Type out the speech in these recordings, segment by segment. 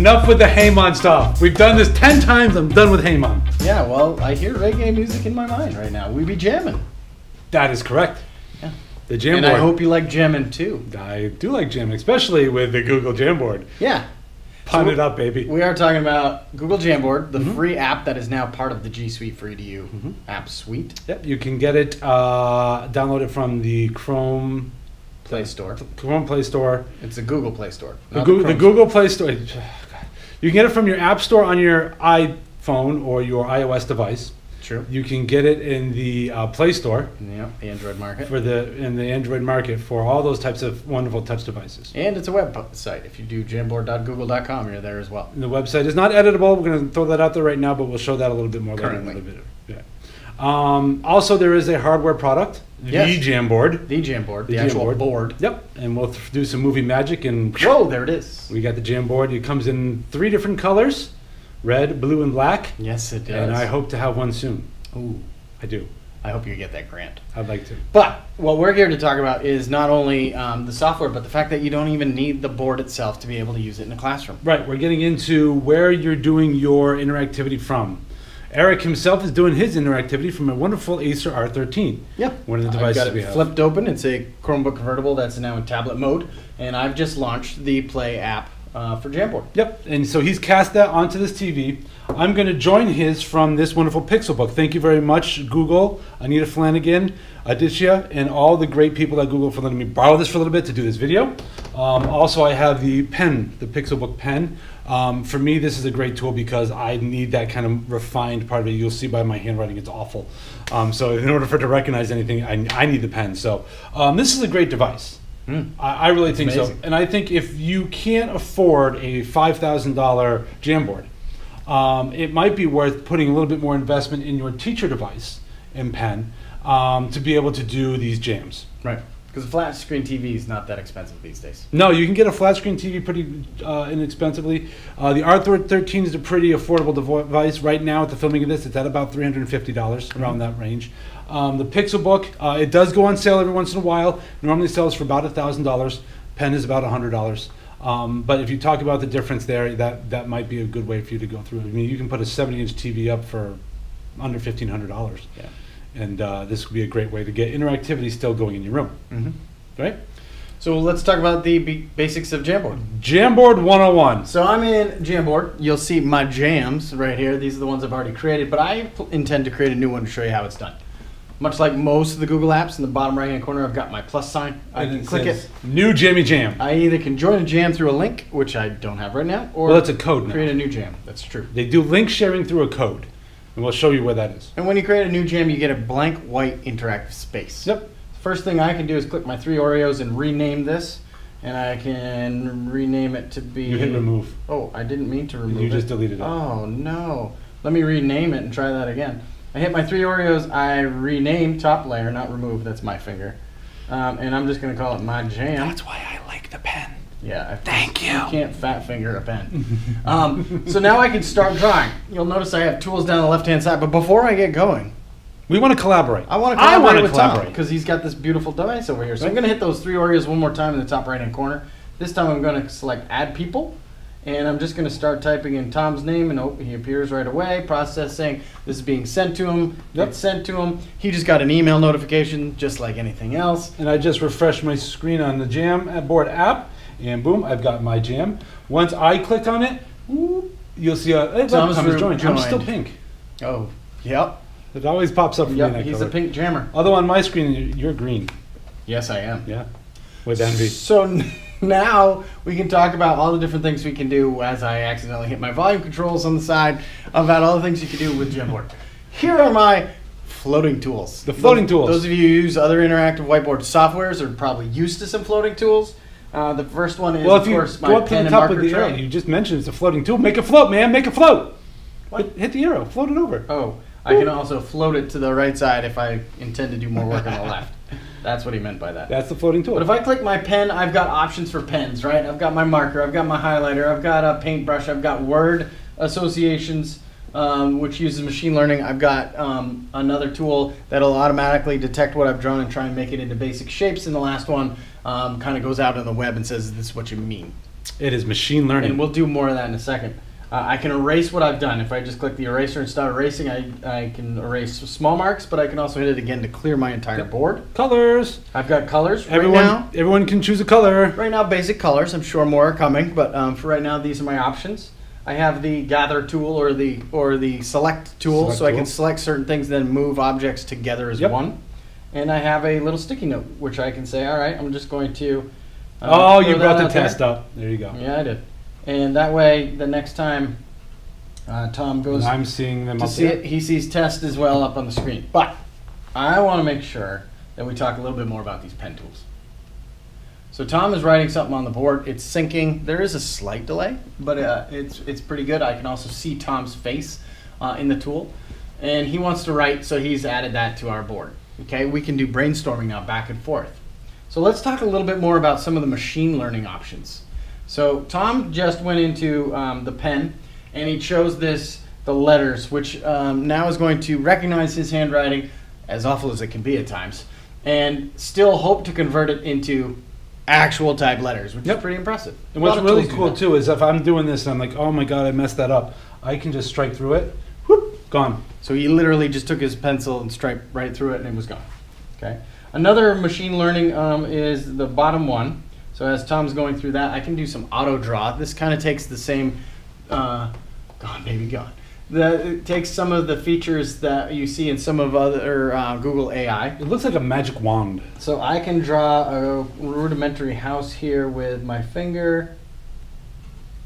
enough with the Hamon stuff. We've done this 10 times. I'm done with Hamon. Yeah, well, I hear reggae music in my mind right now. We be jamming. That is correct. Yeah. The Jamboard. And I hope you like jamming too. I do like jamming, especially with the Google Jamboard. Yeah. Pun it up, baby. We are talking about Google Jamboard, the free app that is now part of the G Suite Free to You app suite. Yep, you can get it, download it from the Chrome Play Store. Chrome Play Store. It's the Google Play Store. The Google Play Store. You can get it from your App Store on your iPhone or your iOS device. True. You can get it in the Play Store. Yeah, the Android market. In the Android market for all those types of wonderful touch devices. And it's a website. If you do jamboard.google.com, you're there as well. And the website is not editable. We're going to throw that out there right now, but we'll show that a little bit more Currently. later. Yeah. Also, there is a hardware product, Yes. the Jamboard. The Jamboard, the The actual Jamboard. board. Yep, and we'll do some movie magic and Whoa, there it is. we got the Jamboard. It comes in 3 different colors, red, blue, and black. Yes, it does. And I hope to have one soon. Ooh, I do. I hope you get that grant. I'd like to. But what we're here to talk about is not only the software, but the fact that you don't even need the board itself to be able to use it in a classroom. Right, we're getting into where you're doing your interactivity from. Eric himself is doing his interactivity from a wonderful Acer R13. Yep. One of the I've devices got we it have. flipped open. It's a Chromebook convertible that's now in tablet mode. And I've just launched the Play app for Jamboard. Yep, and so he's cast that onto this TV. I'm going to join his from this wonderful Pixelbook. Thank you very much, Google, Anita Flanagan, Aditya, and all the great people at Google for letting me borrow this for a little bit to do this video. Also, I have the pen, the Pixelbook pen. For me, this is a great tool because I need that kind of refined part of it. You'll see by my handwriting, it's awful. So in order for it to recognize anything, I need the pen. So this is a great device. I really think amazing. so. And I think if you can't afford a $5,000 Jamboard, it might be worth putting a little bit more investment in your teacher device and pen to be able to do these jams. Right. Because a flat screen TV is not that expensive these days. No, you can get a flat screen TV pretty inexpensively. The R13 is a pretty affordable device. Right now, at the filming of this, it's at about $350, around that range. The Pixelbook, it does go on sale every once in a while. Normally sells for about $1,000. Pen is about $100. But if you talk about the difference there, that might be a good way for you to go through it. I mean, you can put a 70-inch TV up for under $1,500. Yeah. And this would be a great way to get interactivity still going in your room. Right? So let's talk about the basics of Jamboard. Jamboard 101. So I'm in Jamboard. You'll see my jams right here. These are the ones I've already created, but I intend to create a new one to show you how it's done. Much like most of the Google apps, in the bottom right-hand corner, I've got my plus sign. I can click it. New Jammy Jam. I either can join a jam through a link, which I don't have right now, or well, it's a code create now. a new jam. That's true. They do link sharing through a code, and we'll show you where that is. And when you create a new jam, you get a blank white interactive space. Yep. First thing I can do is click my 3 Oreos and rename this, and I can rename it to be... You hit remove. Oh, I didn't mean to remove it. You just deleted it. Oh, no. Let me rename it and try that again. I hit my 3 Oreos, I rename top layer, not remove, that's my finger. And I'm just going to call it my jam. That's why I like the pen. Yeah. Thank you. You can't fat finger a pen. So now I can start drawing. You'll notice I have tools down the left-hand side, but before I get going, we want to collaborate. I want to collaborate with Tom because he's got this beautiful device over here. So I'm going to hit those 3 Oreos one more time in the top right-hand corner. This time I'm going to select Add People, and I'm just going to start typing in Tom's name, and oh, he appears right away. Processing. This is being sent to him. Yep. It's sent to him. He just got an email notification, just like anything else. And I just refreshed my screen on the Jamboard app, and boom, I've got my jam. Once I click on it, you'll see a Tom's joined. I'm still pink. Oh, yep. It always pops up for me in Yep, that he's color. a pink jammer. Although on my screen, you're green. Yes, I am. Yeah, with envy. So now we can talk about all the different things we can do as I accidentally hit my volume controls on the side about all the things you can do with Jamboard. Here are my floating tools. The floating tools. Those of you who use other interactive whiteboard softwares are probably used to some floating tools. The first one is, Well, of if you course, go my up to pen the and top marker of the arrow, tray. you just mentioned it's a floating tool. Make it float, man. Make it float. What? Hit the arrow. Float it over. Oh, I can also float it to the right side if I intend to do more work on the left. That's what he meant by that. That's the floating tool. But if I click my pen, I've got options for pens, right? I've got my marker, I've got my highlighter, I've got a paintbrush, I've got word associations, which uses machine learning. I've got another tool that'll automatically detect what I've drawn and try and make it into basic shapes. And the last one kind of goes out on the web and says, this is what you mean. It is machine learning. And we'll do more of that in a second. I can erase what I've done. If I just click the eraser and start erasing, I can erase small marks, but I can also hit it again to clear my entire board. Colors. I've got colors. Everyone can choose a color. Right now, basic colors. I'm sure more are coming, but for right now, these are my options. I have the gather tool or the select tool, I can select certain things, then move objects together as one. And I have a little sticky note, which I can say, all right, I'm just going to. You brought the test up. There you go. Yeah, I did. And that way, the next time Tom goes I'm seeing them to see it, he sees test as well up on the screen. But I want to make sure that we talk a little bit more about these pen tools. So Tom is writing something on the board. It's syncing. There is a slight delay, but it's pretty good. I can also see Tom's face in the tool. And he wants to write, so he's added that to our board. Okay, we can do brainstorming now back and forth. So let's talk a little bit more about some of the machine learning options. So Tom just went into the pen and he chose the letters, which now is going to recognize his handwriting, as awful as it can be at times, and still hope to convert it into actual type letters, which is pretty impressive. And what's really cool too is if I'm doing this and I'm like, oh my God, I messed that up, I can just strike through it, whoop, gone. So he literally just took his pencil and striped right through it and it was gone. Okay. Another machine learning is the bottom one. So as Tom's going through that, I can do some auto draw. This kind of takes the same, gone baby gone. It takes some of the features that you see in some of other Google AI. It looks like a magic wand. So I can draw a rudimentary house here with my finger.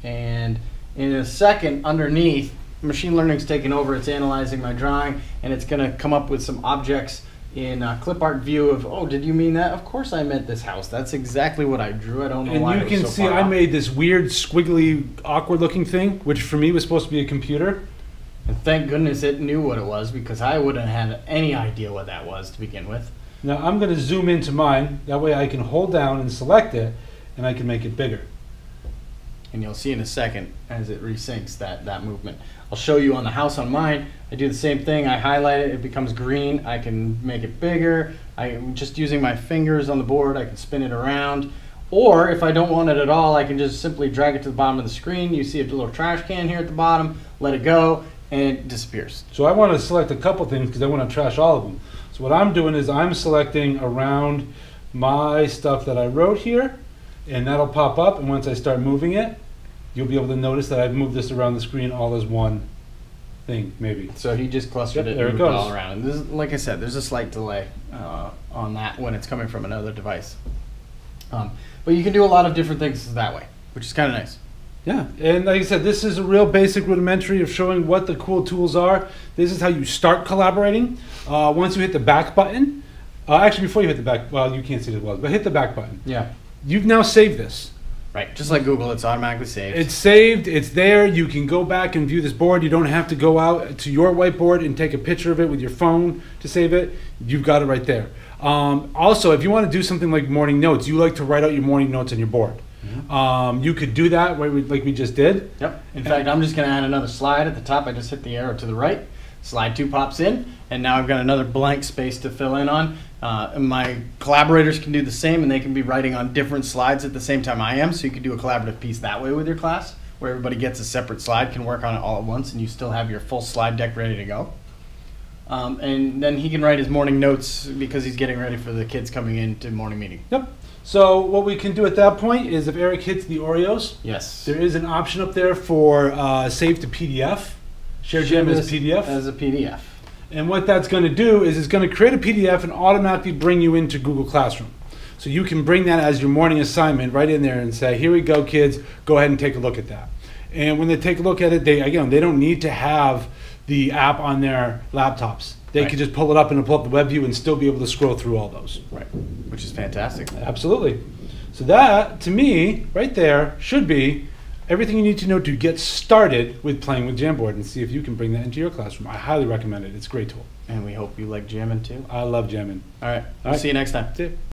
And in a second, underneath, machine learning's taken over. It's analyzing my drawing, and it's going to come up with some objects in clip art view of, oh, did you mean that? Of course I meant this house. That's exactly what I drew. I don't know why. And you can see I made this weird, squiggly, awkward looking thing, which for me was supposed to be a computer. And thank goodness it knew what it was, because I wouldn't have had any idea what that was to begin with. Now I'm going to zoom into mine. That way I can hold down and select it, and I can make it bigger. And you'll see in a second as it resyncs that movement. I'll show you on the house on mine. I do the same thing. I highlight it. It becomes green. I can make it bigger. I'm just using my fingers on the board. I can spin it around. Or if I don't want it at all, I can just simply drag it to the bottom of the screen. You see a little trash can here at the bottom. Let it go, and it disappears. So I want to select a couple things because I want to trash all of them. So what I'm doing is I'm selecting around my stuff that I wrote here, and that'll pop up. And once I start moving it, you'll be able to notice that I've moved this around the screen all as one thing, maybe. So he just clustered it and moved it all around. And this is, like I said, there's a slight delay on that when it's coming from another device. But you can do a lot of different things that way, which is kind of nice. Yeah, and like I said, this is a real basic rudimentary of showing what the cool tools are. This is how you start collaborating. Once you hit the back button, actually before you hit the back, well, you can't see it as well, but hit the back button. Yeah. You've now saved this. Right, just like Google, it's automatically saved. It's saved, it's there, you can go back and view this board. You don't have to go out to your whiteboard and take a picture of it with your phone to save it. You've got it right there. Also, if you want to do something like morning notes, you like to write out your morning notes on your board. Mm-hmm. You could do that like we just did. Yep. In fact, I'm just going to add another slide at the top. I just hit the arrow to the right. Slide 2 pops in, and now I've got another blank space to fill in on. And my collaborators can do the same, and they can be writing on different slides at the same time I am, so you can do a collaborative piece that way with your class, where everybody gets a separate slide, can work on it all at once, and you still have your full slide deck ready to go. And then he can write his morning notes because he's getting ready for the kids coming into morning meeting. Yep. So what we can do at that point is if Eric hits the Oreos, yes, there is an option up there for save to PDF. Share Jammin as PDF. As a PDF. And what that's going to do is it's going to create a PDF and automatically bring you into Google Classroom. So you can bring that as your morning assignment right in there and say, here we go, kids, go ahead and take a look at that. And when they take a look at it, they don't need to have the app on their laptops. They can just pull it up and pull up the web view and still be able to scroll through all those. Right, which is fantastic. Absolutely. So that, to me, right there, should be everything you need to know to get started with playing with Jamboard and see if you can bring that into your classroom. I highly recommend it. It's a great tool. And we hope you like Jammin too. I love Jammin. All right. We'll see you next time. See you.